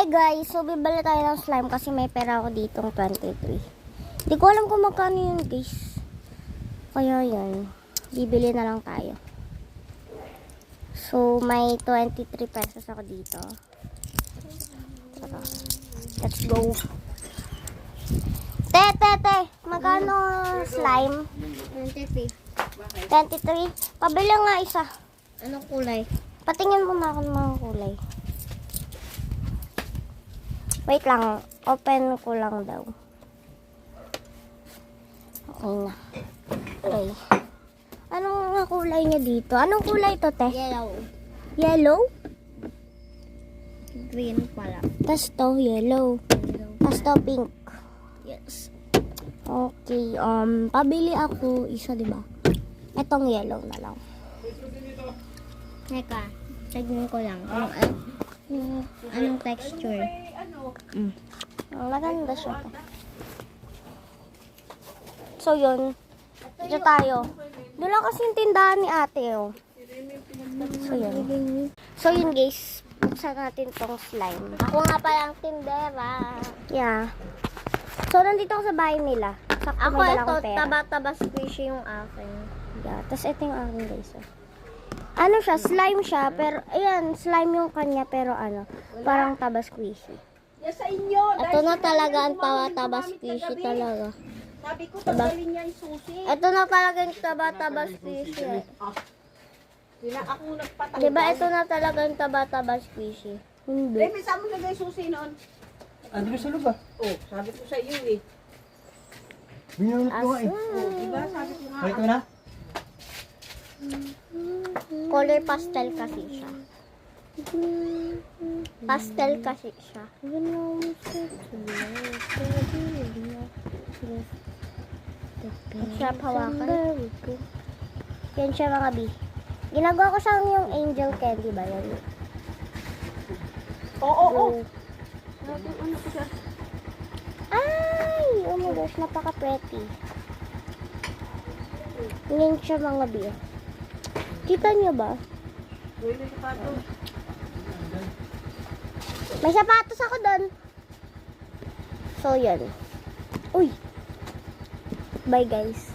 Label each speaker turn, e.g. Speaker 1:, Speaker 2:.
Speaker 1: Hi guys, so bibili tayo ng slime kasi may pera ako ditong 23. Di ko alam kung magkano yun guys. Kaya yun, bibili na lang tayo. So may 23 pesos ako dito. Tara, let's go. Te, magkano slime?
Speaker 2: 23.
Speaker 1: 23? Pabili nga isa.
Speaker 2: Anong kulay?
Speaker 1: Patingin mo na ako ng mga kulay. Wait lang, open ko lang daw. Okay na. Okay. Anong mga kulay niya dito? Anong kulay to, te?
Speaker 2: Yellow.
Speaker 1: Yellow?
Speaker 2: Green pala.
Speaker 1: Tas to, yellow.
Speaker 2: Yellow.
Speaker 1: Tas to, pink.
Speaker 2: Yes.
Speaker 1: Okay, pabili ako isa, di ba? Etong yellow na lang.
Speaker 2: Teka, tignan ko lang. Anong texture?
Speaker 1: Ang maganda siya. So, yun. Dito tayo. Doon lang kasi yung tindahan ni ate, oh. So, yun. So, yun guys. Buksan natin tong slime. Ako nga palang tindera. Yeah. So, nandito ako sa bahay nila. Sakto
Speaker 2: Ako
Speaker 1: may dala
Speaker 2: ito,
Speaker 1: akong pera.
Speaker 2: taba-taba squishy yung akin.
Speaker 1: Yeah. Tapos, ito yung akin guys, oh. Ano siya? Slime siya. Pero, ayan, slime yung kanya. Pero, ano, parang taba squishy.
Speaker 3: Sa inyo.
Speaker 2: Ito na talaga ang taba-taba squishy talaga.
Speaker 3: Sabi ko, tanggalin niya yung susi.
Speaker 2: Ito na talaga yung taba-taba squishy.
Speaker 3: Ako nagpatanggal.
Speaker 2: Diba ito na talaga yung taba-taba squishy?
Speaker 1: Hindi.
Speaker 3: May saan mo lagay yung susi noon?
Speaker 4: Ano sa loob ah?
Speaker 3: Oh, sabi ko sa iyo eh.
Speaker 4: Binulot ko nga eh.
Speaker 3: Oh, diba? Sabi ko nga.
Speaker 4: Balik mo na?
Speaker 2: Color pastel kasi siya. Pastel kasi siya. Ang sarap hawakan.
Speaker 1: Yan siya mga bi. Ginagawa ko siyang yung angel candy ba yan?
Speaker 3: Oo.
Speaker 1: Ano ko siya? Ay! Oh my gosh, napaka-pretty. Yan siya mga bi. Kita niyo ba? May sapatos ako doon. So, yan. Uy! Bye guys.